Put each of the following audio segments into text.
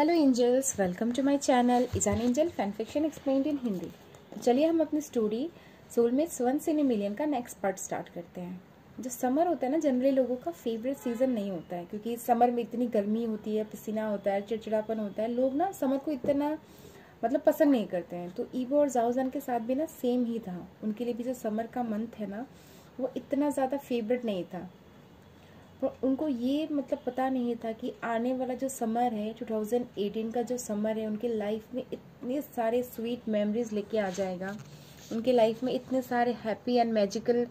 Hello angels, welcome to my channel इजान angel fan fiction explained in Hindi. तो चलिए हम अपनी story soulmates 1 in a million का नेक्स्ट पार्ट स्टार्ट करते हैं। जो समर होता है ना, जनरली लोगों का फेवरेट सीज़न नहीं होता है, क्योंकि समर में इतनी गर्मी होती है, पसीना होता है, चिड़चिड़ापन होता है। लोग ना समर को इतना पसंद नहीं करते हैं। तो ईवो और जाओजान के साथ भी ना सेम ही था। उनके लिए भी जो समर का मंथ है ना, वो इतना ज़्यादा फेवरेट नहीं था। पर उनको ये पता नहीं था कि आने वाला जो समर है, 2018 का जो समर है, उनके लाइफ में इतने सारे स्वीट मेमोरीज लेके आ जाएगा। उनके लाइफ में इतने सारे happy and magical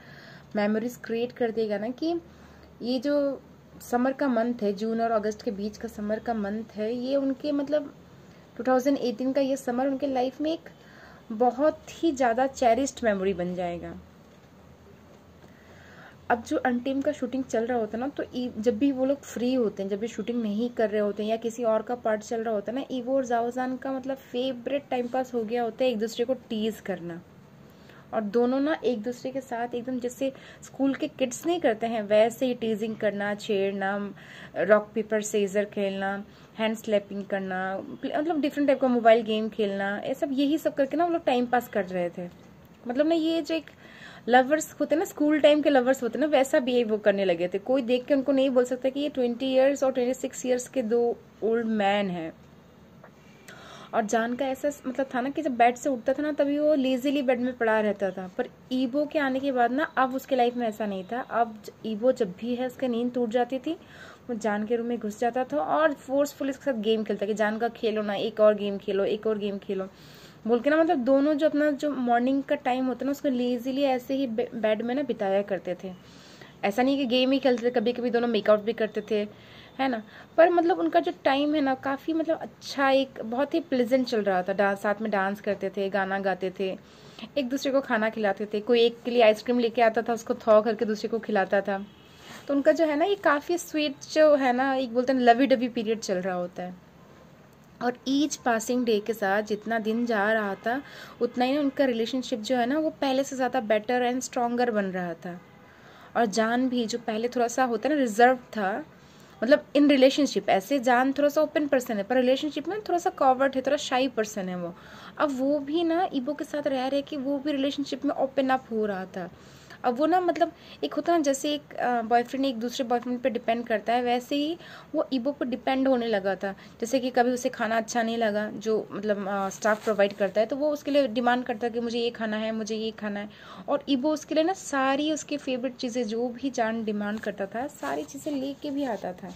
memories create कर देगा ना, कि ये जो समर का मंथ है, जून और अगस्त के बीच का समर का मंथ है, ये उनके 2018 का ये समर उनके लाइफ में एक बहुत ही ज़्यादा चेरिस्ड मेमोरी बन जाएगा। अब जो अंटिम का शूटिंग चल रहा होता है ना, तो जब भी वो लोग फ्री होते हैं, जब भी शूटिंग नहीं कर रहे होते हैं या किसी और का पार्ट चल रहा होता है ना, ईवो और जाओजान का फेवरेट टाइम पास हो गया होता है एक दूसरे को टीज करना। और दोनों ना एक दूसरे के साथ एकदम जैसे स्कूल के किड्स नहीं करते हैं, वैसे ही टीजिंग करना, छेड़ना, रॉक पेपर सीजर खेलना, हैंड स्लैपिंग करना, डिफरेंट टाइप का मोबाइल गेम खेलना, ये सब यही सब करके ना वो लोग टाइम पास कर रहे थे। ना ये जो एक लवर्स होते ना, स्कूल टाइम के लवर्स होते ना, वैसा बिहेव वो करने लगे थे। कोई देख के उनको नहीं बोल सकता कि ये 20 ईयर्स और 26 ईयर्स के दो ओल्ड मैन हैं। और जान का ऐसा था ना कि जब बेड से उठता था ना, तभी वो लेजीली बेड में पड़ा रहता था। पर ईवो के आने के बाद ना, अब उसके लाइफ में ऐसा नहीं था। अब ईवो जब भी है, उसकी नींद टूट जाती थी, वो जान के रूम में घुस जाता था और फोर्सफुली उसके साथ गेम खेलता कि जान का खेलो ना, एक और गेम खेलो, एक और गेम खेलो बोल के ना। दोनों जो अपना जो मॉर्निंग का टाइम होता है ना, उसको लेजीली ऐसे ही बेड में ना बिताया करते थे। ऐसा नहीं कि गेम ही खेलते थे, कभी कभी दोनों मेकआउट भी करते थे, है ना। पर उनका जो टाइम है ना, काफ़ी अच्छा, एक बहुत ही प्लेजेंट चल रहा था। डांस, साथ में डांस करते थे, गाना गाते थे, एक दूसरे को खाना खिलाते थे। कोई एक के लिए आइसक्रीम लेके आता था, उसको थॉ करके दूसरे को खिलाता था। तो उनका जो है ना, ये काफ़ी स्वीट जो है ना, एक बोलते हैं लवी डवी पीरियड चल रहा होता है। और ईच पासिंग डे के साथ जितना दिन जा रहा था, उतना ही ना उनका रिलेशनशिप जो है ना, वो पहले से ज़्यादा बेटर एंड स्ट्रॉन्गर बन रहा था। और जान भी, जो पहले थोड़ा सा होता है ना रिजर्व था, इन रिलेशनशिप, ऐसे जान थोड़ा सा ओपन पर्सन है, पर रिलेशनशिप में थोड़ा सा कॉवर्ड है, थोड़ा शाई पर्सन है वो। अब वो भी ना ईवो के साथ रह रहे कि वो भी रिलेशनशिप में ओपन अप हो रहा था। अब वो ना एक होता है ना, जैसे एक बॉयफ्रेंड एक दूसरे बॉयफ्रेंड पे डिपेंड करता है, वैसे ही वो ईवो पर डिपेंड होने लगा था। जैसे कि कभी उसे खाना अच्छा नहीं लगा, जो स्टाफ प्रोवाइड करता है, तो वो उसके लिए डिमांड करता है कि मुझे ये खाना है, मुझे ये खाना है। और ईवो उसके लिए ना सारी उसकी फेवरेट चीज़ें, जो भी जान डिमांड करता था, सारी चीज़ें लेके भी आता था।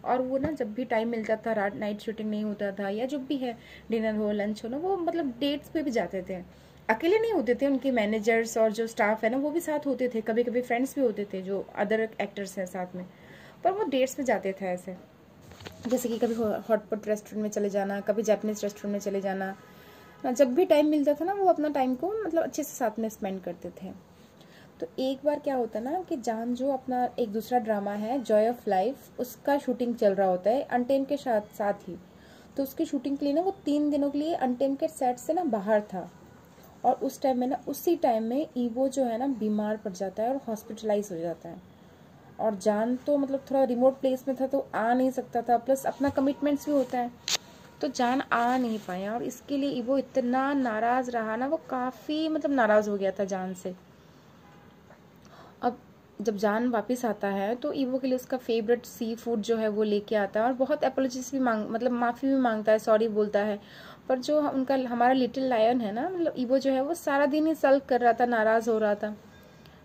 और वो ना जब भी टाइम मिलता था, रात नाइट शूटिंग नहीं होता था, या जो भी है, डिनर हो, लंच हो ना, वो डेट्स पे भी जाते थे। अकेले नहीं होते थे, उनके मैनेजर्स और जो स्टाफ है ना, वो भी साथ होते थे। कभी कभी फ्रेंड्स भी होते थे, जो अदर एक्टर्स हैं साथ में। पर वो डेट्स पे जाते थे ऐसे, जैसे कि कभी हॉटपॉट रेस्टोरेंट में चले जाना, कभी जापानीज रेस्टोरेंट में चले जाना। जब भी टाइम मिलता था ना, वो अपना टाइम को अच्छे से साथ में स्पेंड करते थे। तो एक बार क्या होता ना, कि जान जो अपना एक दूसरा ड्रामा है, जॉय ऑफ लाइफ, उसका शूटिंग चल रहा होता है अनटेम के साथ ही। तो उसकी शूटिंग के लिए ना, वो 3 दिनों के लिए अनटेम के सेट से ना बाहर था। और उस टाइम में ना, उसी टाइम में ईवो जो है ना, बीमार पड़ जाता है और हॉस्पिटलाइज हो जाता है। और जान तो थोड़ा रिमोट प्लेस में था, तो आ नहीं सकता था, प्लस अपना कमिटमेंट्स भी होता है, तो जान आ नहीं पाया। और इसके लिए ईवो इतना नाराज़ रहा ना, वो काफ़ी नाराज़ हो गया था जान से। अब जब जान वापस आता है, तो ईवो के लिए उसका फेवरेट सी फूड जो है वो लेके आता है, और बहुत अपोलॉजीज भी माफ़ी भी मांगता है, सॉरी बोलता है। पर जो उनका हमारा लिटिल लायन है ना, ईवो जो है वो सारा दिन ही सल्क कर रहा था, नाराज़ हो रहा था,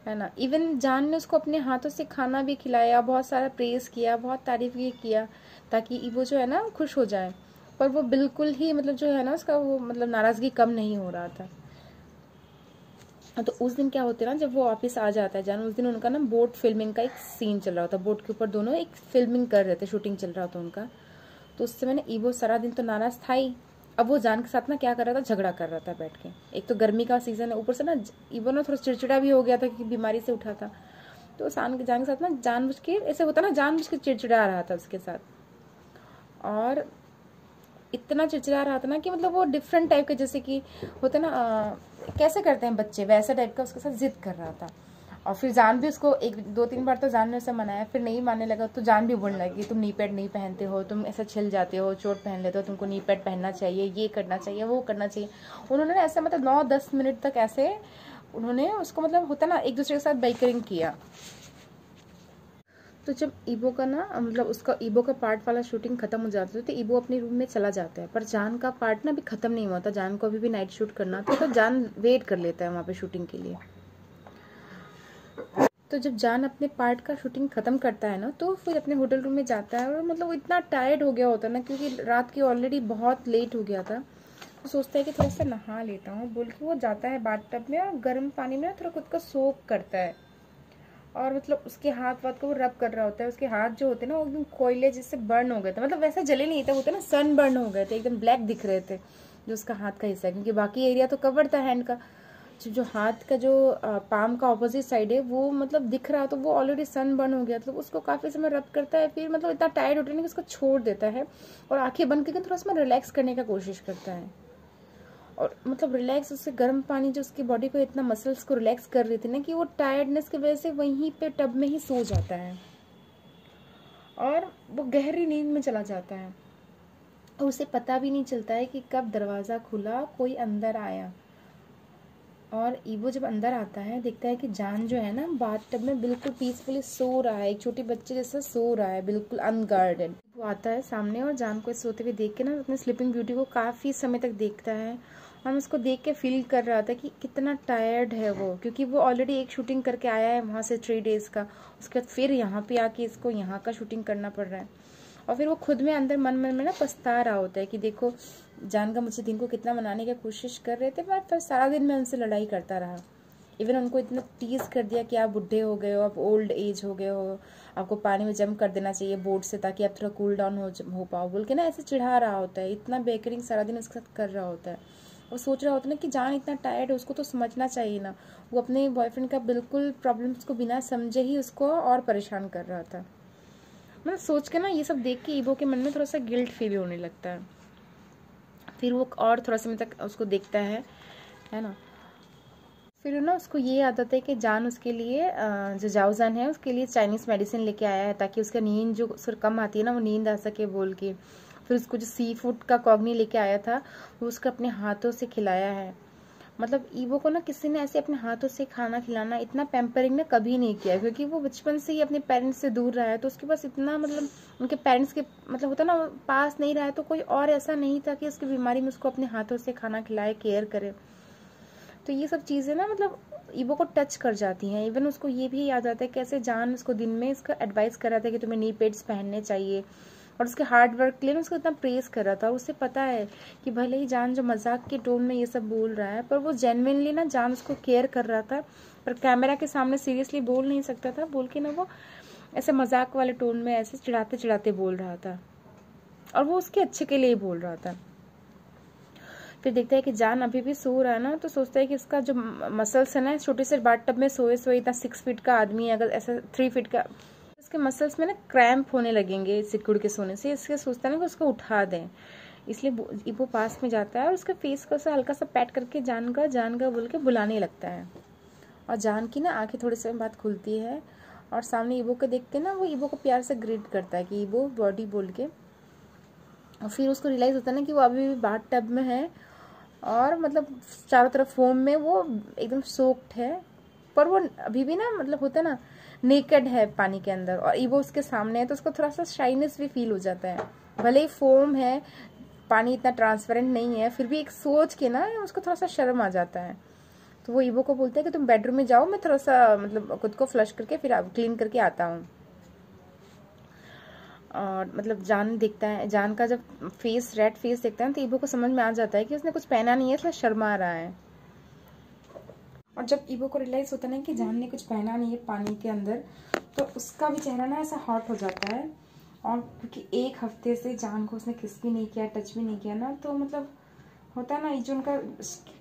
है ना। इवन जान ने उसको अपने हाथों से खाना भी खिलाया, बहुत सारा प्रेज़ किया, बहुत तारीफ भी किया, ताकि ईवो जो है ना खुश हो जाए। पर वो बिल्कुल ही जो है ना, उसका वो नाराज़गी कम नहीं हो रहा था। तो उस दिन क्या होता है ना, जब वो वापस आ जाता है जान, उस दिन उनका ना बोट फिल्मिंग का एक सीन चल रहा था। बोट के ऊपर दोनों एक फिल्मिंग कर रहे थे, शूटिंग चल रहा था उनका। तो उस समय ना ईवो सारा दिन तो नाराज़ था ही। अब वो जान के साथ ना क्या कर रहा था, झगड़ा कर रहा था बैठ के। एक तो गर्मी का सीजन है, ऊपर से ना ईवो ना थोड़ा चिड़चिड़ा भी हो गया था, क्योंकि बीमारी से उठा था। तो जान के साथ ना जानबूझ के ऐसे होता ना, जानबूझ के चिड़चिड़ा रहा था उसके साथ। और इतना चिड़चिड़ा रहा था ना, कि वो डिफरेंट टाइप के, जैसे कि होता ना कैसे करते हैं बच्चे, वैसा टाइप का उसके साथ जिद कर रहा था। और फिर जान भी उसको 1-2-3 बार तो जान ने उसे मनाया, फिर नहीं मानने लगा तो जान भी बोलने लगी तुम नी पैड नहीं पहनते हो, तुम ऐसा छिल जाते हो, चोट पहन लेते हो, तुमको नी पैड पहनना चाहिए, ये करना चाहिए, वो करना चाहिए। उन्होंने ऐसे मतलब 9-10 मिनट तक ऐसे उन्होंने उसको मतलब होता ना एक दूसरे के साथ बाइकरिंग किया। तो जब ईबो का ना मतलब उसका ईबो का पार्ट वाला शूटिंग खत्म हो जाता है तो ईबो अपने रूम में चला जाता है, पर जान का पार्ट ना अभी खत्म नहीं हुआ था, जान को अभी भी नाइट शूट करना था, तो जान वेट कर लेता है वहाँ पे शूटिंग के लिए। तो जब जान अपने पार्ट का शूटिंग खत्म करता है ना तो फिर अपने होटल रूम में जाता है, और मतलब वो इतना टायर्ड हो गया होता है ना क्योंकि रात की ऑलरेडी बहुत लेट हो गया था, तो सोचता है कि थोड़ा सा नहा लेता हूँ बोल के वो जाता है बाथटब में और गर्म पानी में थोड़ा खुद को सोक करता है, और मतलब उसके हाथ वाथ को वो रब कर रहा होता है। उसके हाथ जो होते हैं ना वो एकदम कोयले जिससे बर्न हो गए थे, मतलब वैसा जले नहीं था, होता ना सन बर्न हो गए थे, एकदम ब्लैक दिख रहे थे जो उसका हाथ का हिस्सा है, क्योंकि बाकी एरिया तो कवर था हैंड का, जो हाथ का जो पाम का ऑपोजिट साइड है वो मतलब दिख रहा, तो वो ऑलरेडी सन बर्न हो गया, तो उसको काफ़ी समय रब करता है, फिर मतलब इतना टायर्ड होता है ना कि उसको छोड़ देता है और आंखें बंद करके थोड़ा सा रिलैक्स करने का कोशिश करता है, और मतलब रिलैक्स उससे गर्म पानी जो उसकी बॉडी को इतना मसल्स को रिलैक्स कर रही थी ना कि वो टायर्डनेस की वजह से वहीं पे टब में ही सो जाता है और वो गहरी नींद में चला जाता है, और उसे पता भी नहीं चलता है कि कब दरवाज़ा खुला, कोई अंदर आया। और ईबो जब अंदर आता है देखता है कि जान जो है ना बाथटब में बिल्कुल पीसफुली सो रहा है, एक छोटे बच्चे जैसा सो रहा है, बिल्कुल अनगार्डेड। वो आता है सामने और जान को सोते हुए देख के ना अपने स्लीपिंग ब्यूटी को काफ़ी समय तक देखता है, और उसको देख के फील कर रहा था कि कितना टायर्ड है वो, क्योंकि वो ऑलरेडी एक शूटिंग करके आया है वहाँ से 3 डेज़ का, उसके बाद फिर यहाँ पे आके इसको यहाँ का शूटिंग करना पड़ रहा है, और फिर वो खुद में अंदर मन मन में ना पछता रहा होता है कि देखो जान का मुझे दिन को कितना मनाने की कोशिश कर रहे थे, पर सारा दिन मैं उनसे लड़ाई करता रहा, इवन उनको इतना टीज कर दिया कि आप बुढ़े हो गए हो, आप ओल्ड एज हो गए हो, आपको पानी में जंप कर देना चाहिए बोट से ताकि आप थोड़ा कूल डाउन हो पाओ बोल के ना ऐसे चिढ़ा रहा होता है, इतना बेकरिंग सारा दिन उसके साथ कर रहा होता है। वो सोच रहा होता है ना कि जान इतना टायर्ड है, उसको तो समझना चाहिए ना, वो अपने बॉयफ्रेंड का बिल्कुल प्रॉब्लम्स को बिना समझे ही उसको और परेशान कर रहा था। मतलब सोच के ना ये सब देख के ईबो के मन में थोड़ा सा गिल्ट फील होने लगता है। फिर वो और थोड़ा समय तक उसको देखता है ना, फिर ना उसको ये आदत है कि जान उसके लिए जो जाओजान है उसके लिए चाइनीज़ मेडिसिन लेके आया है ताकि उसका नींद जो उसको कम आती है ना वो नींद आ सके बोल के। फिर उसको जो सी फूड का कॉग्नी लेके आया था वो उसको अपने हाथों से खिलाया है। मतलब ईवो को ना किसी ने ऐसे अपने हाथों से खाना खिलाना इतना पैम्परिंग ने कभी नहीं किया, क्योंकि वो बचपन से ही अपने पेरेंट्स से दूर रहा है, तो उसके पास इतना मतलब उनके पेरेंट्स के मतलब होता ना पास नहीं रहा है, तो कोई और ऐसा नहीं था कि उसकी बीमारी में उसको अपने हाथों से खाना खिलाए, केयर करे। तो ये सब चीज़ें ना मतलब ईवो को टच कर जाती हैं। इवन उसको ये भी याद आता है कैसे जान उसको दिन में इसका एडवाइस कर रहा था कि तुम्हें नी पैड्स पहनने चाहिए, और उसके हार्ड वर्क के लिए उसको इतना प्रेस कर रहा था। उसे पता है कि भले ही जान जो मजाक के टोन में ये सब बोल रहा है, पर वो जेन्युइनली ना जान उसको केयर कर रहा था, पर कैमरा के सामने सीरियसली बोल नहीं सकता था बोल के ना वो ऐसे मजाक वाले टोन में ऐसे चिढ़ाते चिढ़ाते बोल रहा था, और वो उसके अच्छे के लिए ही बोल रहा था। फिर देखता है कि जान अभी भी सो रहा है ना, तो सोचता है कि इसका जो मसल्स है ना छोटे से बाथटब में सोए सोए इतना 6 फीट का आदमी है, अगर ऐसा 3 फीट का, इसके मसल्स में ना क्रैम्प होने लगेंगे सिकुड़ के सोने से, इसलिए सोचता है ना कि उसको उठा दें। इसलिए वो पास में जाता है और उसके फेस को हल्का सा पैट करके जान का बोल के बुलाने लगता है, और जान की ना आंखें थोड़ी समय बाद खुलती है, और सामने ईबो को देखते ना वो ईबो को प्यार से ग्रीट करता है कि ईबो बॉडी बोल के। और फिर उसको रियलाइज़ होता है ना कि वो अभी भी बाथटब में है, और मतलब चारों तरफ फोम में वो एकदम सोक्ड है, पर वो अभी भी ना मतलब होता है ना नेकेड है पानी के अंदर, और ईवो उसके सामने है, तो उसको थोड़ा सा शाइनेस भी फील हो जाता है। भले ही फोम है, पानी इतना ट्रांसपेरेंट नहीं है, फिर भी एक सोच के ना उसको थोड़ा सा शर्म आ जाता है। तो वो ईवो को बोलता है कि तुम बेडरूम में जाओ, मैं थोड़ा सा मतलब खुद को फ्लश करके फिर क्लीन करके आता हूँ। और मतलब जान देखता है, जान का जब फेस रेड फेस देखता है तो ईबो को समझ में आ जाता है कि उसने कुछ पहना नहीं है, इसलिए शर्मा रहा है। और जब ईबो को रियलाइज होता है ना कि जान ने कुछ पहना नहीं है पानी के अंदर, तो उसका भी चेहरा ना ऐसा हॉट हो जाता है। और क्योंकि 1 हफ्ते से जान को उसने किस भी नहीं किया, टच भी नहीं किया ना, तो मतलब होता है ना जो उनका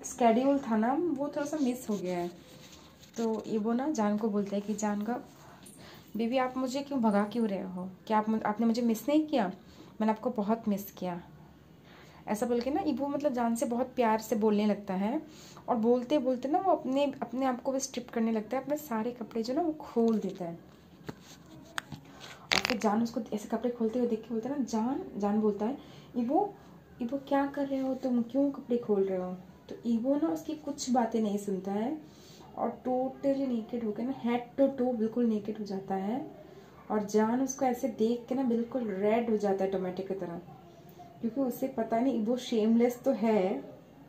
स्केड्यूल था ना वो थोड़ा सा मिस हो गया है। तो ईबो ना जान को बोलता है कि जान का बीबी आप मुझे क्यों भगा क्यों रहे हो, क्या आपने मुझे मिस नहीं किया? मैंने आपको बहुत मिस किया। ऐसा बोल के ना ईबो मतलब जान से बहुत प्यार से बोलने लगता है, और बोलते बोलते ना वो अपने अपने आप को भी स्ट्रिप करने लगता है, अपने सारे कपड़े जो ना वो खोल देता है। और फिर जान उसको ऐसे कपड़े खोलते हुए देख के बोलता है ना, जान जान बोलता है, ईबो ईबो क्या कर रहे हो तुम, क्यों कपड़े खोल रहे हो? तो ईबो ना उसकी कुछ बातें नहीं सुनता है, और टोटली नेकेड होकर ना हेड टू टो बिल्कुल नेकेड हो जाता है। और जान उसको ऐसे देख के ना बिल्कुल रेड हो जाता है टोमेटो की तरह, क्योंकि उसे पता नहीं ईबो शेमलेस तो है,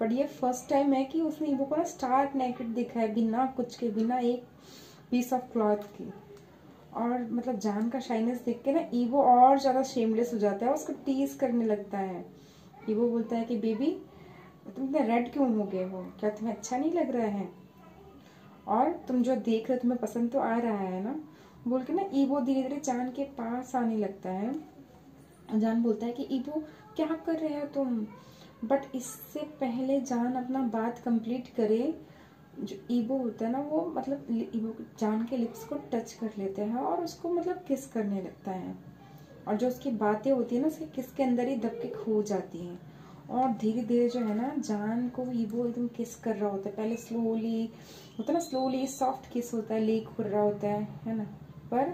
बट ये फर्स्ट टाइम है कि उसने ईबो को ना स्टार्क नेकेड देखा है, बिना कुछ के, बिना एक पीस ऑफ क्लॉथ की। और मतलब जान का शाइनेस देख के ना ईबो और ज़्यादा शेमलेस हो जाता है, उसको टीज करने लगता है। ईबो बोलता है कि बेबी तुम इतने रेड क्यों हो गए हो, क्या तुम्हें अच्छा नहीं लग रहा है? और तुम जो देख रहे हो तुम्हें पसंद तो आ रहा है ना, बोल के ना ईबो धीरे धीरे जान के पास आने लगता है। जान बोलता है कि ईबो क्या कर रहे हो तुम? बट इससे पहले जान अपना बात कंप्लीट करे, जो ईबो होता है ना वो मतलब ईबो जान के लिप्स को टच कर लेते हैं और उसको मतलब किस करने लगता है। और जो उसकी बातें होती है ना उसके किस के अंदर ही दब के खो जाती हैं। और धीरे धीरे जो है ना जान को ईबो एकदम किस कर रहा होता है, पहले स्लोली होता है ना, स्लोली सॉफ्ट किस होता है, लीक हो रहा होता है ना, पर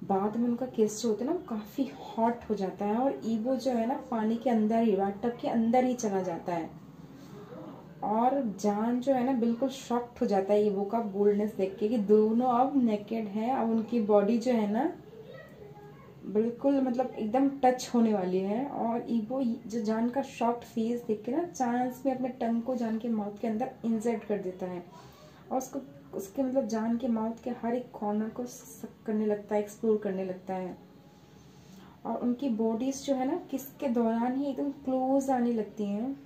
बाद में उनका किस जो होता है ना वो काफ़ी हॉट हो जाता है, और ईबो जो है ना पानी के अंदर ही, बाथटब के अंदर ही चला जाता है। और जान जो है ना बिल्कुल शॉक्ड हो जाता है ईबो का बोल्डनेस देख के कि दोनों अब नेकेड हैं, अब उनकी बॉडी जो है ना बिल्कुल मतलब एकदम टच होने वाली है। और ईबो जो जान का शॉक्ड फेस देख के ना चांस में अपने टंग को जान के माउथ के अंदर इंसर्ट कर देता है, और उसको उसके मतलब जान के माउथ के हर एक कॉर्नर को सक करने लगता है, एक्सप्लोर करने लगता है। और उनकी बॉडीज जो है ना किस के दौरान ही एकदम क्लोज आने लगती हैं,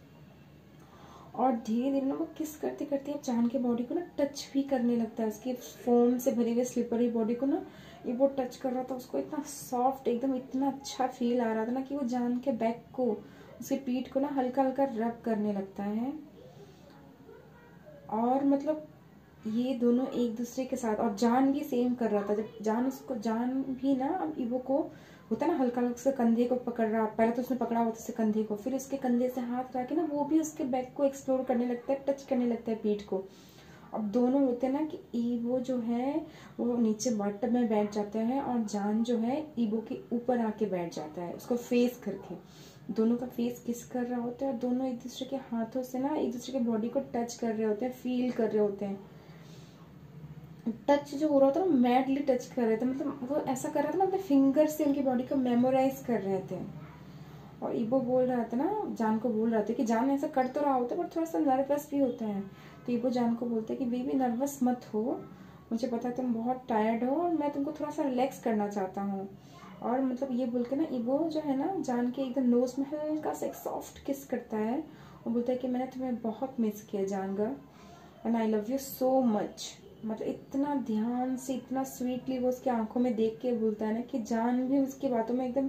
और धीरे धीरे ना वो किस करते करते अब जान के बॉडी को ना टच भी करने लगता है, उसकी फोम से भरी हुई स्लिपरी बॉडी को ना ये वो टच कर रहा था। उसको इतना सॉफ्ट एकदम इतना अच्छा फील आ रहा था ना कि वो जान के बैक को, उसकी पीठ को ना हल्का हल्का रब करने लगता है। और मतलब ये दोनों एक दूसरे के साथ, और जान भी सेम कर रहा था, जब जान भी ना अब ईवो को होता है ना हल्का हल्का से कंधे को पकड़ रहा, पहले तो उसने पकड़ा हुआ था उसके कंधे को, फिर उसके कंधे से हाथ रख के ना वो भी उसके बैक को एक्सप्लोर करने लगता है, टच करने लगता है पीठ को। अब दोनों होते हैं ना कि ईवो जो है वो नीचे बॉटम में बैठ जाता है, और जान जो है ईवो के ऊपर आके बैठ जाता है उसको फेस करके। दोनों का फेस किस कर रहा होता है, और दोनों एक दूसरे के हाथों से ना एक दूसरे के बॉडी को टच कर रहे होते हैं, फील कर रहे होते हैं। टच जो हो रहा था ना मैडली टच कर रहे थे, मतलब वो ऐसा कर रहा था ना अपने फिंगर से उनकी बॉडी को मेमोराइज कर रहे थे। और ईबो बोल रहा था ना, जान को बोल रहा था कि जान ऐसा कर तो रहा होता है पर थोड़ा सा नर्वस भी होता है। तो ईबो जान को बोलते कि बेबी नर्वस मत हो, मुझे पता है तुम बहुत टायर्ड हो और मैं तुमको थोड़ा सा रिलैक्स करना चाहता हूँ। और मतलब ये बोल के ना ईबो जो है ना जान के एकदम नोज में हल्का सा एक सॉफ्ट किस करता है, और बोलता है कि मैंने तुम्हें बहुत मिस किया जानगा, and I love you so much. मतलब इतना ध्यान से इतना स्वीटली वो उसकी आंखों में देख के बोलता है ना कि जान भी उसकी बातों में एकदम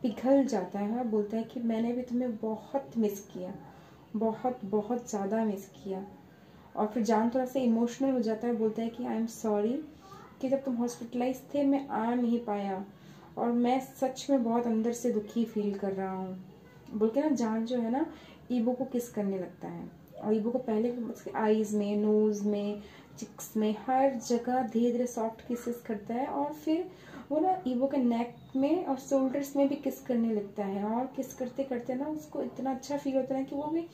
पिघल जाता है, और बोलता है कि मैंने भी तुम्हें बहुत मिस किया, बहुत बहुत ज़्यादा मिस किया। और फिर जान थोड़ा सा इमोशनल हो जाता है, बोलता है कि आई एम सॉरी कि जब तुम हॉस्पिटलाइज थे मैं आ नहीं पाया, और मैं सच में बहुत अंदर से दुखी फील कर रहा हूँ, बोल के ना जान जो है ना ईबो को किस करने लगता है। और ईबो को पहले उसके आईज में, नोज में, चिक्स में, हर जगह धीरे धीरे सॉफ्ट किसेस करता है, और फिर वो ना ईबो के नेक में और शोल्डर्स में भी किस करने लगता है। और किस करते करते ना उसको इतना अच्छा फील होता है कि वो भी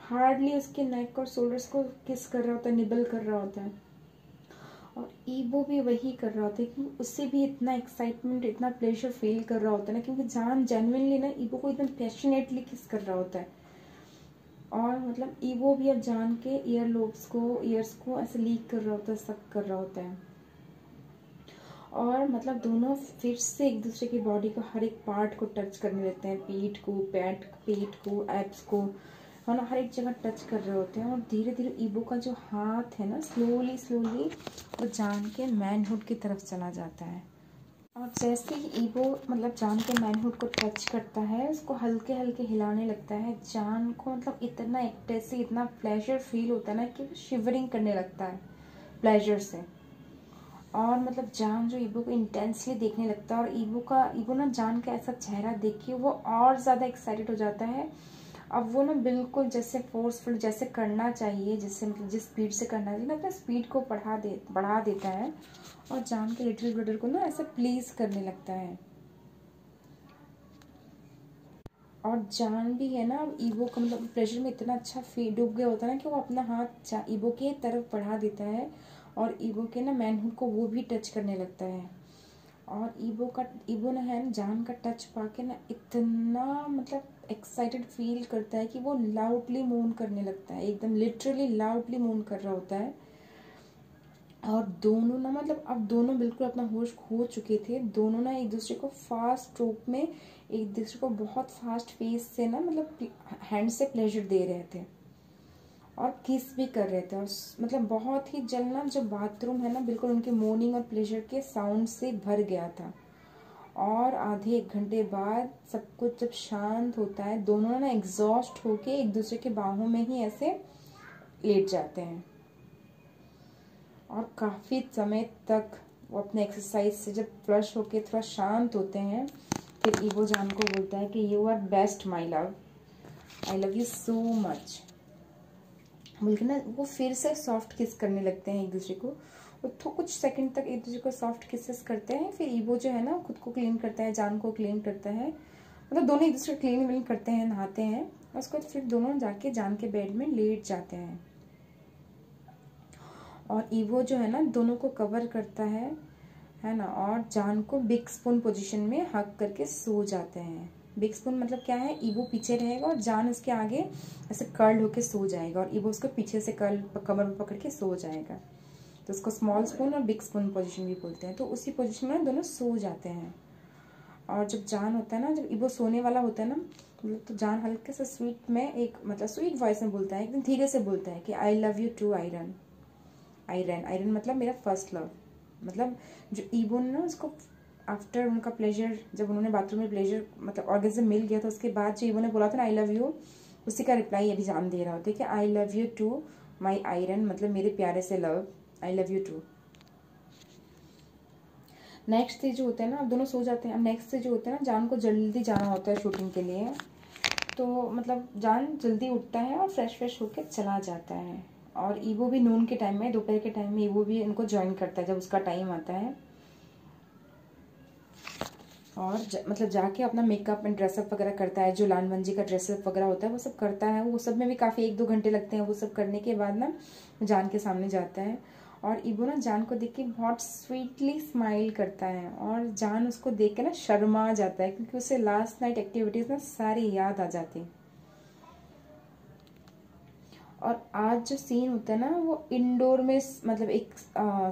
हार्डली उसके नेक और शोल्डर्स को किस कर रहा होता है, निबल कर रहा होता है। और ईबो भी वही कर रहा होता है कि उससे भी इतना एक्साइटमेंट, इतना प्लेजर फील कर रहा होता है ना, क्योंकि जान जेन्युइनली ना ईबो को एकदम पैशनेटली किस कर रहा होता है। और मतलब ईवो भी अब जान के ईयर्स को ऐसे लीक कर रहा होता है, सब कर रहा होता है। और मतलब दोनों फिर से एक दूसरे की बॉडी को हर एक पार्ट को टच करने लगते हैं, पीठ को, एब्स को, है ना, हर एक जगह टच कर रहे होते हैं। और धीरे धीरे ईबो का जो हाथ है ना स्लोली स्लोली वो जान के मैनहुड की तरफ चला जाता है। और जैसे ही ईबो मतलब जान के मैनहुड को टच करता है, उसको हल्के हल्के हिलाने लगता है, जान को मतलब इतना एक्टेसी, इतना प्लेजर फील होता है ना कि वो शिवरिंग करने लगता है प्लेजर से। और मतलब जान जो ईबो को इंटेंसली देखने लगता है, और ईबो ना जान का ऐसा चेहरा देख के वो और ज़्यादा एक्साइटेड हो जाता है। अब वो ना बिल्कुल जैसे फोर्सफुल जैसे करना चाहिए, जैसे मतलब जिस स्पीड से करना चाहिए ना, अपने स्पीड को बढ़ा देता है, और जान के लिटिल ब्रदर को ना ऐसे प्लीज करने लगता है। और जान भी है ना, अब ईबो का मतलब प्रेशर में इतना अच्छा डूब गया होता है ना कि वो अपना हाथ ईबो के तरफ बढ़ा देता है, और ईबो के ना मैनहुड को वो भी टच करने लगता है। और ईबो ना है ना जान का टच पाके ना इतना मतलब एक्साइटेड फील करता है कि वो लाउडली मून करने लगता है, एकदम लिटरली लाउडली मून कर रहा होता है। और दोनों ना मतलब अब दोनों बिल्कुल अपना होश खो चुके थे। दोनों ना एक दूसरे को फास्ट स्ट्रोक में, एक दूसरे को बहुत फास्ट फेस से ना मतलब हैंड से प्लेजर दे रहे थे, और किस भी कर रहे थे। और मतलब बहुत ही जल्द ना जो बाथरूम है ना बिल्कुल उनके मोर्निंग और प्लेजर के साउंड से भर गया था। और आधे एक घंटे बाद सब कुछ जब शांत होता है, दोनों ना एग्जॉस्ट होके एक दूसरे के बाहों में ही ऐसे लेट जाते हैं, और काफ़ी समय तक वो अपने एक्सरसाइज से जब फ्लश होके थोड़ा शांत होते हैं, फिर ईबो जान को बोलता है कि you are best my love, I love you so much बोल के ना वो फिर से सॉफ्ट किस करने लगते हैं एक दूसरे को। वो तो कुछ सेकंड तक एक दूसरे को सॉफ्ट किसेस करते हैं। फिर ईबो जो है ना खुद को क्लीन करता है, जान को क्लीन करता है, मतलब दोनों एक दूसरे को क्लीन व्लीन करते हैं, नहाते हैं, और उसके बाद फिर दोनों जाके जान के बेड में लेट जाते हैं। और ईवो जो है ना दोनों को कवर करता है ना, और जान को बिग स्पून पोजीशन में हक करके सो जाते हैं। बिग स्पून मतलब क्या है, ईवो पीछे रहेगा और जान उसके आगे ऐसे कर्ल होके सो जाएगा, और ईवो उसको पीछे से कर्ल कमर में पकड़ के सो जाएगा। तो उसको स्मॉल स्पून और बिग स्पून पोजीशन भी बोलते हैं। तो उसी पोजीशन में दोनों सो जाते हैं। और जब जान होता है ना, जब ईवो सोने वाला होता है ना, तो जान हल्के से स्वीट में एक मतलब स्वीट वॉइस में बोलता है, एकदम धीरे से बोलता है कि I love you too iron. Iron मतलब मेरा फर्स्ट लव। मतलब जो ईबो ने ना उसको आफ्टर उनका प्लेजर, जब उन्होंने बाथरूम में प्लेजर मतलब ऑर्गेज़म मिल गया था, उसके बाद जो ईबो ने बोला था ना आई लव यू, उसी का रिप्लाई अभी जान दे रहा होता है कि I love you too my iron, मतलब मेरे प्यारे से love, I love you too. Next day जो होता है ना, अब दोनों सो जाते हैं। अब नेक्स्ट डे जो होता है ना, जान को जल्दी जाना होता है शूटिंग के लिए। तो मतलब जान जल्दी उठता है और फ्रेश होकर चला जाता है। और ईवो भी नून के टाइम में, दोपहर के टाइम में ईवो भी इनको ज्वाइन करता है जब उसका टाइम आता है। और मतलब जाके अपना मेकअप एंड ड्रेसअप वगैरह करता है, जो लानवंजी का ड्रेसअप वगैरह होता है वो सब करता है। वो सब में भी काफ़ी 1-2 घंटे लगते हैं। वो सब करने के बाद ना जान के सामने जाता है, और ईवो ना जान को देख के बहुत स्वीटली स्माइल करता है, और जान उसको देख के ना शर्मा जाता है, क्योंकि उसे लास्ट नाइट एक्टिविटीज़ ना सारी याद आ जाती। और आज जो सीन होता है ना वो इंडोर में, मतलब एक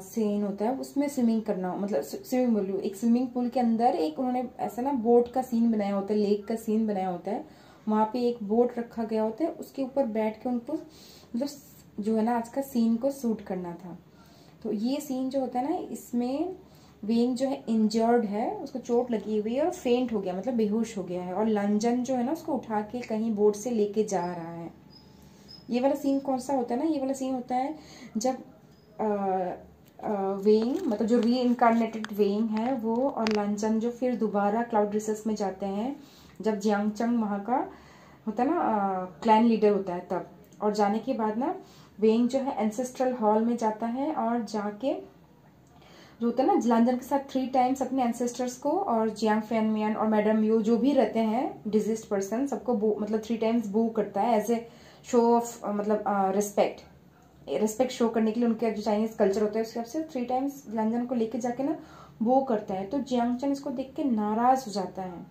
सीन होता है उसमें स्विमिंग करना, मतलब स्विमिंग बोलूँ, एक स्विमिंग पूल के अंदर एक उन्होंने ऐसा ना बोट का सीन बनाया होता है, लेक का सीन बनाया होता है। वहाँ पे एक बोट रखा गया होता है, उसके ऊपर बैठ के उनको मतलब जो है ना आज का सीन को शूट करना था। तो ये सीन जो होता है ना, इसमें वेंग जो है इंजर्ड है, उसको चोट लगी हुई है और फेंट हो गया, मतलब बेहोश हो गया है, और लंजन जो है ना उसको उठा के कहीं बोट से लेके जा रहा है। ये वाला सीन कौन सा होता है ना, ये वाला सीन होता है जब वेंग मतलब जो री इनकारनेटेड वेंग है वो और लंजन जो फिर दोबारा क्लाउड रिसर्च में जाते हैं, जब जियांगचंग वहाँ का होता है ना क्लैन लीडर होता है तब। और जाने के बाद ना वेंग जो है एंसेस्ट्रल हॉल में जाता है, और जाके जो होता है ना लंजन के साथ 3 टाइम्स अपने एंसेस्टर्स को और जियांग फैनमियन और मैडम यू जो भी रहते हैं डिजीज पर्सन सबको मतलब 3 टाइम्स बू करता है एज ए शो ऑफ मतलब रिस्पेक्ट शो करने के लिए। उनके जो चाइनीज कल्चर होता है उसके हिसाब से 3 टाइम्स लंजन को लेके जाके ना वो करता है। तो जियांगचन इसको देख के नाराज हो जाता है,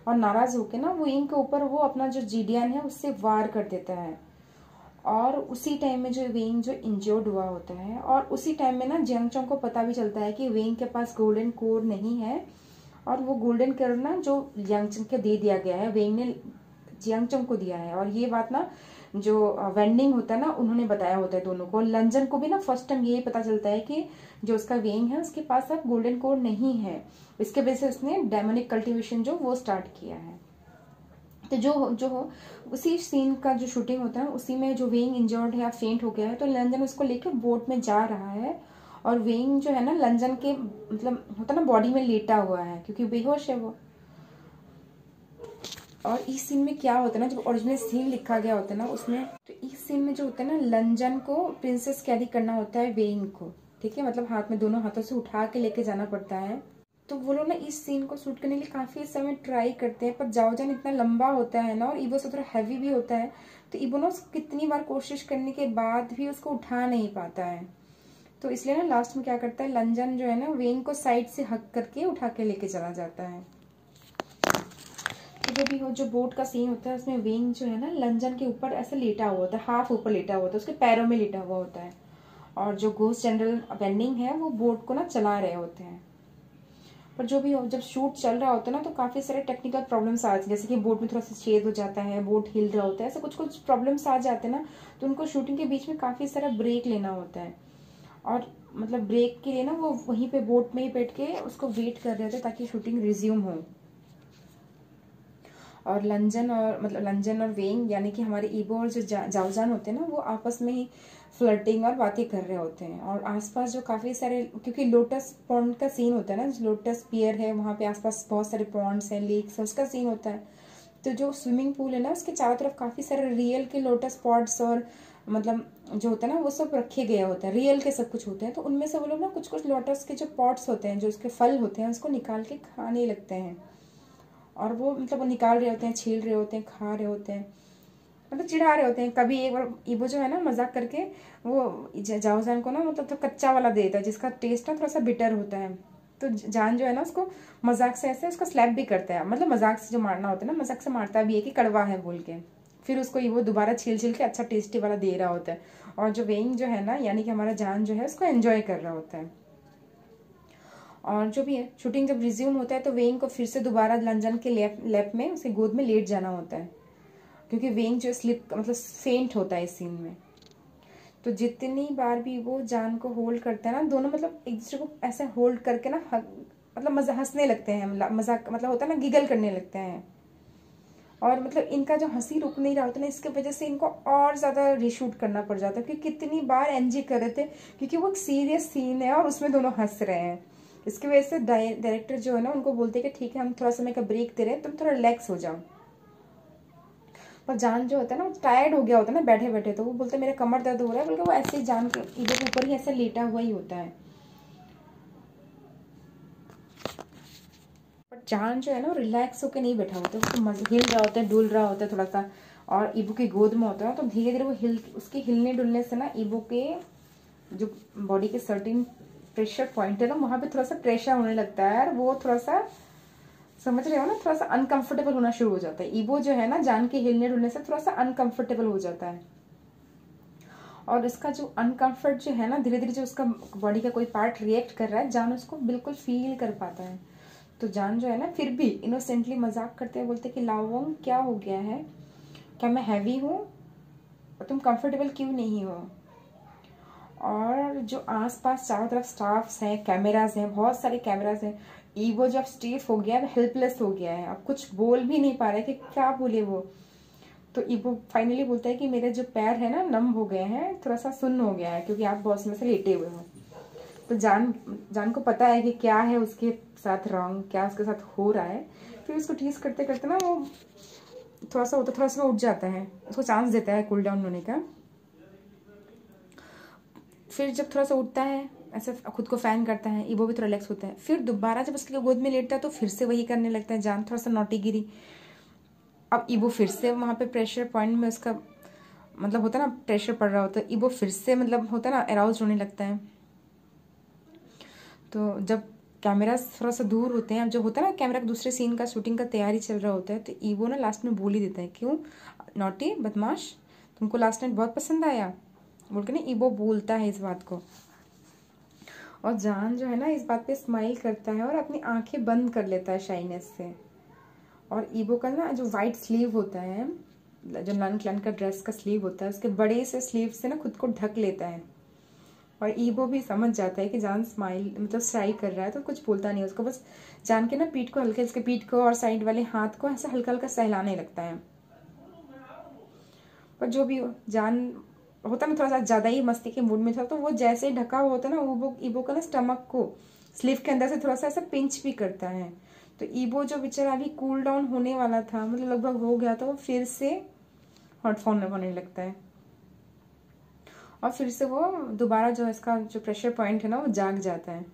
और नाराज होके ना वो इनके ऊपर वो अपना जो जीडियन है उससे वार कर देता है। और उसी टाइम में जो वेंग जो इंजर्ड हुआ होता है, और उसी टाइम में ना जियांगचंग को पता भी चलता है कि वेंग के पास गोल्डन कोर नहीं है, और वो गोल्डन कोर ना जो जियांगचंग को दे दिया गया है, वेंग ने जियांगचंग को दिया है। और ये बात ना जो वेंडिंग होता है ना उन्होंने बताया होता है दोनों को। लंजन को भी ना फर्स्ट टाइम यही पता चलता है कि जो उसका वेंग है उसके पास अब गोल्डन कोर नहीं है, इसके वजह से उसने डेमोनिक कल्टिवेशन जो वो स्टार्ट किया है। तो जो उसी सीन का जो शूटिंग होता है उसी में जो वेंग इंजर्ड है या फेंट हो गया है, तो लंजन उसको लेकर बोट में जा रहा है, और वेइंग जो है ना लंजन के मतलब होता है ना बॉडी में लेटा हुआ है क्योंकि बेहोश है वो। और इस सीन में क्या होता है ना, जब ओरिजिनल सीन लिखा गया होता है ना उसमें, तो इस सीन में जो होता है ना लंजन को प्रिंसेस कैरी करना होता है वेइंग को, ठीक है, मतलब हाथ में दोनों हाथों से उठा के लेके जाना पड़ता है। तो वो लोग ना इस सीन को शूट करने के लिए काफी समय ट्राई करते हैं, पर जाओजान इतना लंबा होता है ना और ईबो से थोड़ा हैवी भी होता है, तो ईबो ना कितनी बार कोशिश करने के बाद भी उसको उठा नहीं पाता है। तो इसलिए ना लास्ट में क्या करता है, लंजन जो है ना वेइंग को साइड से हक करके उठा के लेके चला जाता है। तो भी जो बोट का सीन होता है उसमें वेइंग जो है ना लंजन के ऊपर ऐसे लेटा हुआ होता है, हाफ ऊपर लेटा हुआ होता है, उसके पैरों में लेटा हुआ होता है, और जो घोस्ट जनरल वेंडिंग है वो बोट को ना चला रहे होते हैं। पर जो भी हो, जब शूट चल रहा होता है ना तो काफी सारे टेक्निकल प्रॉब्लम्स आ जाते हैं, जैसे कि बोट में थोड़ा सा छेद हो जाता है, बोट हिल रहा होता है, ऐसे कुछ कुछ प्रॉब्लम्स आ जाते हैं ना, तो उनको शूटिंग के बीच में काफी सारा ब्रेक लेना होता है। और मतलब ब्रेक के लिए ना वो वहीं पे बोट में ही बैठ के उसको वेट कर रहे थे ताकि शूटिंग रिज्यूम हो। और लंजन और वेइंग यानी कि हमारे ईबो और जो जाओजान होते हैं ना वो आपस में ही फ्लर्टिंग और बातें कर रहे होते हैं। और आसपास जो काफी सारे, क्योंकि लोटस पॉन्ड का सीन होता है ना, लोटस पियर है वहाँ पे आसपास बहुत सारे पॉन्ड्स हैं, लेक्स है, उसका सीन होता है। तो जो स्विमिंग पूल है ना उसके चारों तरफ काफी सारे रियल के लोटस पॉट्स और मतलब जो होता है ना वो सब रखे गए होते हैं, रियल के सब कुछ होते हैं। तो उनमें से वो लोग ना कुछ कुछ लोटस के जो पॉट्स होते हैं, जो उसके फल होते हैं, उसको निकाल के खाने लगते हैं। और वो मतलब वो निकाल रहे होते हैं, छील रहे होते हैं, खा रहे होते हैं, मतलब चिढ़ा रहे होते हैं। कभी एक बार ईबो जो है ना मजाक करके वो जाओजान को ना मतलब तो कच्चा वाला दे देता है जिसका टेस्ट ना थोड़ा सा बिटर होता है। तो जान जो है ना उसको मजाक से ऐसे उसका स्लैप भी करता है, मतलब मजाक से जो मारना होता है ना मजाक से मारता भी है कि कड़वा है बोल के, फिर उसको वो दोबारा छील छील के अच्छा टेस्टी वाला दे रहा होता है। और जो वेइंग जो है ना यानी कि हमारा जान जो है उसको एंजॉय कर रहा होता है। और जो भी है शूटिंग जब रिज्यूम होता है तो वेइंग को फिर से दोबारा लंजन के लेप में उसके गोद में लेट जाना होता है, क्योंकि वेइंग जो स्लिप मतलब फेंट होता है इस सीन में। तो जितनी बार भी वो जान को होल्ड करता है ना, दोनों मतलब एक दूसरे को ऐसे होल्ड करके ना मतलब मजा हंसने लगते हैं, मजाक मतलब होता है ना गिगल करने लगते हैं। और मतलब इनका जो हंसी रुक नहीं रहा होता ना, इसके वजह से इनको और ज्यादा रीशूट करना पड़ जाता है, क्योंकि कितनी बार एनजी कर रहे थे, क्योंकि वो एक सीरियस सीन है और उसमें दोनों हंस रहे हैं। इसकी वजह से डायरेक्टर जो है ना उनको बोलते हैं कि ठीक है हम थोड़ा समय का ब्रेक दे रहे हैं, तुम थोड़ा रिलैक्स हो जाओ। पर जान जो होता है ना वो टायर्ड हो गया होता है ना बैठे बैठे, तो वो बोलते मेरा कमर दर्द हो रहा है, बल्कि वो ऐसे ही जान के इधर के ऊपर ही ऐसे लेटा हुआ ही होता है। पर जान जो है ना रिलैक्स होकर नहीं बैठा होता, वो हिल रहा होता है, डुल रहा होता है थोड़ा सा, और ईबू की गोद में होता है। तो धीरे धीरे वो उसके हिलने डुलने से ना ईबू के जो बॉडी के सर्टेन प्रेशर पॉइंट है ना वहां पे थोड़ा सा प्रेशर होने लगता है, और वो थोड़ा सा समझ रहे हो ना, थोड़ा सा अनकंफर्टेबल होना शुरू हो जाता है। ईबो जो है ना जान के हिलने डुलने से थोड़ा सा अनकंफर्टेबल हो जाता है, और इसका जो अनकंफर्ट जो है ना धीरे धीरे जो उसका बॉडी का कोई पार्ट रिएक्ट कर रहा है, जान उसको बिल्कुल फील कर पाता है। तो जान जो है ना फिर भी इनोसेंटली मजाक करते हुए बोलते कि लाओंग क्या हो गया है, क्या मैं हैवी हूँ, तुम कंफर्टेबल क्यों नहीं हो। और जो आसपास चारों तरफ स्टाफ्स हैं, कैमराज हैं, बहुत सारे कैमराज हैं, ईगो जब स्टीफ हो गया है, हेल्पलेस हो गया है, अब कुछ बोल भी नहीं पा रहा है कि क्या बोले वो। तो ईगो फाइनली बोलता है कि मेरे जो पैर है ना नम हो गए हैं, थोड़ा सा सुन्न हो गया है, क्योंकि आप बहुत समय से लेटे हुए हो। तो जान को पता है कि क्या है उसके साथ रॉन्ग, क्या उसके साथ हो रहा है। फिर उसको टीज करते करते ना वो थोड़ा सा उठ जाता है, उसको चांस देता है कूल डाउन होने का। फिर जब थोड़ा सा उठता है ऐसे खुद को फैन करता है, ईबो भी थोड़ा रिलैक्स होता है। फिर दोबारा जब उसके गोद में लेटता है तो फिर से वही करने लगता है, जान थोड़ा सा नौटीगिरी। अब ईबो फिर से वहाँ पे प्रेशर पॉइंट में उसका मतलब होता है ना प्रेशर पड़ रहा होता है, ईबो फिर से मतलब होता है ना अराउज होने लगता है। तो जब कैमरा थोड़ा सा दूर होते हैं, अब जो होता है ना कैमरा का दूसरे सीन का शूटिंग का तैयारी चल रहा होता है, तो ईबो ना लास्ट में बोल ही देता है, क्यों नॉटी बदमाश, तुमको लास्ट नाइट बहुत पसंद आया बोल के ना ईबो बोलता है इस बात को। और जान जो है ना इस बात पे स्माइल करता है और अपनी आंखें बंद कर लेता है शाइनेस से। और ईबो का ना जो वाइट स्लीव होता है, जो नन क्लन का ड्रेस का स्लीव होता है, उसके बड़े से स्लीव से ना खुद को ढक लेता है। और ईबो भी समझ जाता है कि जान स्माइल मतलब स्ट्राइक कर रहा है, तो कुछ बोलता नहीं उसको, बस जान के ना पीठ को हल्के, इसके पीठ को और साइड वाले हाथ को ऐसा हल्का हल्का सहलाने लगता है। पर जो भी हो जान होता ना थोड़ा सा ज़्यादा ही मस्ती के मूड में था, तो वो जैसे ही ढका हुआ होता है ना, ईबो का ना स्टमक को स्लीव के अंदर से थोड़ा सा ऐसा पिंच भी करता है। तो ईबो जो बेचारा अभी कूल डाउन होने वाला था, मतलब लगभग हो गया था, वो फिर से हॉट फोन होने लगता है और फिर से वो दोबारा जो इसका जो प्रेशर पॉइंट है ना वो जाग जाता है।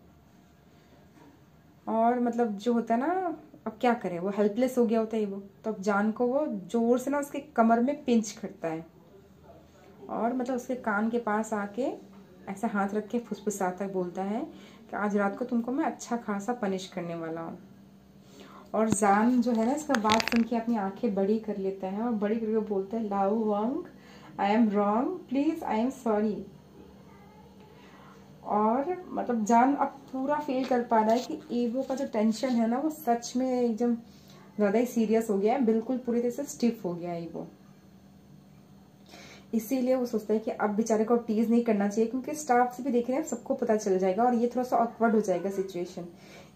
और मतलब जो होता है ना, अब क्या करे, वो हेल्पलेस हो गया होता है ईबो। तो अब जान को वो जोर से ना उसके कमर में पिंच करता है और मतलब उसके कान के पास आके ऐसा हाथ रख के फुसफुसाता है, बोलता है कि आज रात को तुमको मैं अच्छा खासा पनिश करने वाला हूँ। और जान जो है ना इसका बात सुन के अपनी आंखें बड़ी कर लेता है और बड़ी करके बोलता है, लाओ वांग, I am wrong, please I am sorry. और मतलब जान अब पूरा फील कर पा रहा है कि ईबो का जो टेंशन है ना वो सच में एकदम ज़्यादा ही सीरियस हो गया है, बिल्कुल पूरी तरह से स्टिफ हो गया है ईबो। इसीलिए वो सोचता है कि अब बेचारे को टीज नहीं करना चाहिए, क्योंकि स्टाफ से भी देख रहे हैं सबको पता चल जाएगा और ये थोड़ा सा ऑकवर्ड हो जाएगा सिचुएशन।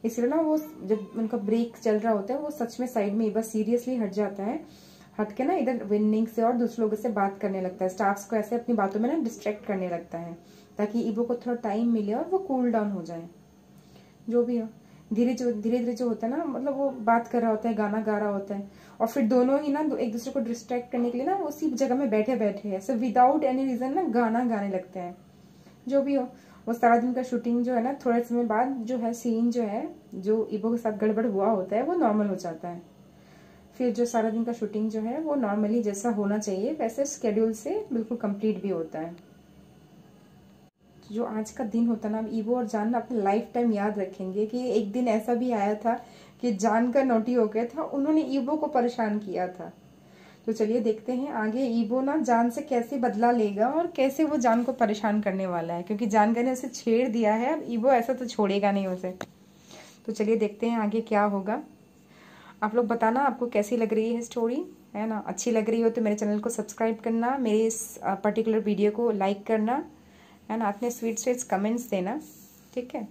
इसलिए ना वो जब उनका ब्रेक चल रहा होता है वो सच में साइड में बस सीरियसली हट जाता है, हट के ना इधर विनिंग से और दूसरे लोगों से बात करने लगता है, स्टाफ्स को ऐसे अपनी बातों में ना डिस्ट्रैक्ट करने लगता है ताकि ईबो को थोड़ा टाइम मिले और वो कूल डाउन हो जाए। जो भी हो, धीरे धीरे जो होता है ना, मतलब वो बात कर रहा होता है, गाना गा रहा होता है और फिर दोनों ही ना एक दूसरे को डिस्ट्रैक्ट करने के लिए ना उसी जगह में बैठे बैठे ऐसे विदाउट एनी रीजन ना गाना गाने लगते हैं। जो भी हो, वो सारा दिन का शूटिंग जो है ना थोड़े समय बाद जो है सीन जो है जो ईबो के साथ गड़बड़ हुआ होता है वो नॉर्मल हो जाता है। फिर जो सारा दिन का शूटिंग जो है वो नॉर्मली जैसा होना चाहिए वैसे स्केड्यूल से बिल्कुल कंप्लीट भी होता है। जो आज का दिन होता है ना, ईबो और जान अपने लाइफ टाइम याद रखेंगे कि एक दिन ऐसा भी आया था कि जान का नोटी हो गया था, उन्होंने ईबो को परेशान किया था। तो चलिए देखते हैं आगे ईबो ना जान से कैसे बदला लेगा और कैसे वो जान को परेशान करने वाला है, क्योंकि जान ने उसे छेड़ दिया है, अब ईबो ऐसा तो छोड़ेगा नहीं उसे। तो चलिए देखते हैं आगे क्या होगा। आप लोग बताना आपको कैसी लग रही है स्टोरी, है ना। अच्छी लग रही हो तो मेरे चैनल को सब्सक्राइब करना, मेरे इस पर्टिकुलर वीडियो को लाइक करना, है ना, अपने स्वीट कमेंट्स देना, ठीक है।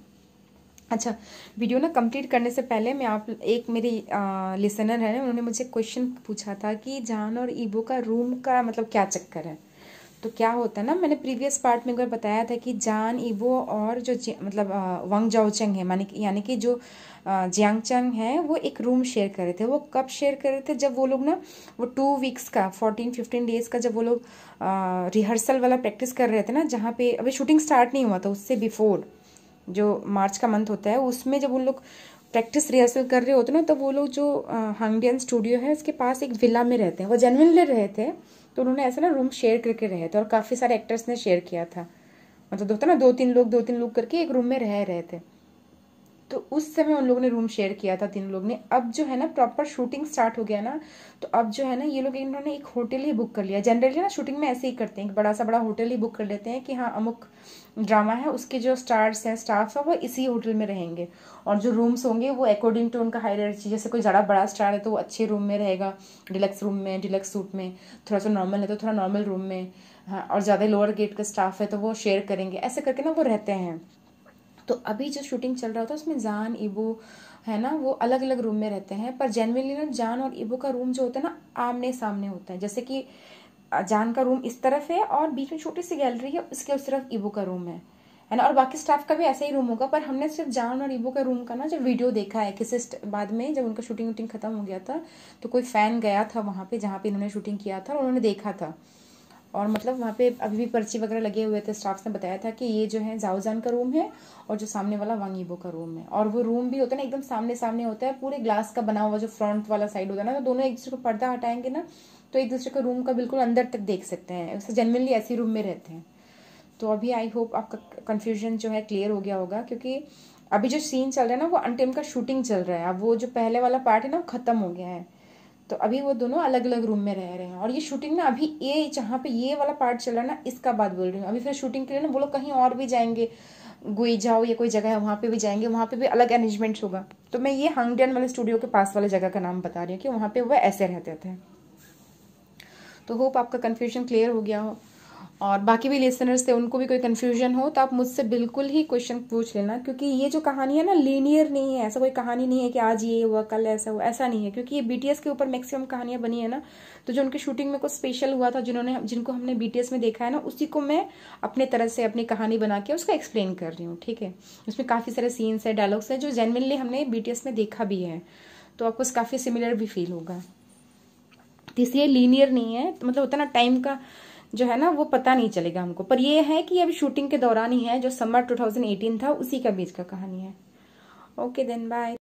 अच्छा, वीडियो ना कंप्लीट करने से पहले मैं एक मेरी लिसनर है, उन्होंने मुझे क्वेश्चन पूछा था कि जान और ईबो का रूम का मतलब क्या चक्कर है। तो क्या होता है ना, मैंने प्रीवियस पार्ट में एक बार बताया था कि जान, ईबो और जो मतलब वांग जाओचंग है, यानी कि जो जियांगचंग है, वो एक रूम शेयर कर रहे थे। वो कब शेयर कर रहे थे, जब वो लोग ना वो 2 वीक्स का 14-15 डेज का जब वो लोग रिहर्सल वाला प्रैक्टिस कर रहे थे ना, जहाँ पे अभी शूटिंग स्टार्ट नहीं हुआ था, उससे बिफोर जो मार्च का मंथ होता है उसमें जब उन लोग प्रैक्टिस रिहर्सल कर रहे होते ना, तो वो लोग जो हांगबियन स्टूडियो है उसके पास एक विला में रहते हैं, वो जेन्युइनली रहे थे। तो उन्होंने ऐसा ना रूम शेयर करके रहे थे और काफ़ी सारे एक्टर्स ने शेयर किया था, मतलब होता ना 2-3 लोग करके एक रूम में रह रहे थे। तो उस समय उन लोगों ने रूम शेयर किया था 3 लोग ने। अब जो है ना प्रॉपर शूटिंग स्टार्ट हो गया ना, तो अब जो है ना ये लोग इन्होंने एक होटल ही बुक कर लिया। जनरली ना शूटिंग में ऐसे ही करते हैं, एक बड़ा होटल ही बुक कर लेते हैं कि हाँ अमुक ड्रामा है, उसके जो स्टार्स हैं, स्टाफ है, वो इसी होटल में रहेंगे और जो रूम्स होंगे वो अकॉर्डिंग टू उनका हायरार्की, जैसे कोई ज़्यादा बड़ा स्टार है तो वो अच्छे रूम में रहेगा, डिलक्स रूम में, डिलक्स सूट में, थोड़ा सा नॉर्मल है तो थोड़ा नॉर्मल रूम में, हाँ, और ज़्यादा लोअर गेट का स्टाफ है तो वो शेयर करेंगे, ऐसे करके ना वो रहते हैं। तो अभी जो शूटिंग चल रहा था उसमें जान, ईबो है ना, वो अलग अलग रूम में रहते हैं, पर जेनरली ना जान और ईबो का रूम जो होता है ना आमने सामने होता है। जैसे कि जान का रूम इस तरफ है और बीच में छोटी सी गैलरी है, उसके उस तरफ ईबो का रूम है ना, और बाकी स्टाफ का भी ऐसा ही रूम होगा। पर हमने सिर्फ जान और ईबो का रूम का ना जब वीडियो देखा है किसी बाद में, जब उनका शूटिंग खत्म हो गया था तो कोई फैन गया था वहाँ पे जहाँ पे इन्होंने शूटिंग किया था और उन्होंने देखा था, और मतलब वहाँ पे अभी भी पर्ची वगैरह लगे हुए थे। स्टाफ ने बताया था कि ये जो है जाओजान का रूम है और जो सामने वाला वांग ईबो का रूम है, और वो रूम भी होता है ना एकदम सामने सामने होता है, पूरे ग्लास का बना हुआ जो फ्रंट वाला साइड होता है ना, तो दोनों एक दूसरे को पर्दा हटाएंगे ना तो एक दूसरे का रूम का बिल्कुल अंदर तक देख सकते हैं। वैसे जनरली ऐसे रूम में रहते हैं। तो अभी आई होप आपका कन्फ्यूजन जो है क्लियर हो गया होगा, क्योंकि अभी जो सीन चल रहा है ना वो अनटाइम का शूटिंग चल रहा है। अब वो जो पहले वाला पार्ट है ना वो खत्म हो गया है, तो अभी वो दोनों अलग अलग रूम में रह रहे हैं। और ये शूटिंग ना अभी ये जहाँ पे ये वाला पार्ट चल रहा है ना, इसका बात बोल रही हूँ। अभी फिर शूटिंग के लिए ना वो लोग कहीं और भी जाएंगे, गुइजाओ या कोई जगह है वहाँ पे भी जाएंगे, वहाँ पे भी अलग अरेंजमेंट होगा। तो मैं ये हांगडियन वाले स्टूडियो के पास वाले जगह का नाम बता रही हूँ कि वहाँ पे वह ऐसे रहते थे। तो होप आपका कन्फ्यूजन क्लियर हो गया हो। और बाकी भी लिसनर्स थे, उनको भी कोई कंफ्यूजन हो तो आप मुझसे बिल्कुल ही क्वेश्चन पूछ लेना, क्योंकि ये जो कहानी है ना लीनियर नहीं है, ऐसा कोई कहानी नहीं है कि आज ये हुआ कल ऐसा हुआ, ऐसा नहीं है। क्योंकि ये बीटीएस के ऊपर मैक्सिमम कहानियां बनी है ना, तो जो उनकी शूटिंग में कुछ स्पेशल हुआ था, जिनको हमने बीटीएस में देखा है ना, उसी को मैं अपने तरह से अपनी कहानी बना के उसको एक्सप्लेन कर रही हूँ, ठीक है। उसमें काफ़ी सारे सीन्स है, डायलॉग्स है जो जेन्युइनली हमने बीटीएस में देखा भी है, तो आपको काफ़ी सिमिलर भी फील होगा। तो इसलिए लीनियर नहीं है, तो मतलब उतना टाइम का जो है ना वो पता नहीं चलेगा हमको, पर ये है कि अभी शूटिंग के दौरान ही है, जो समर 2018 था उसी का बीच का कहानी है। Okay then bye.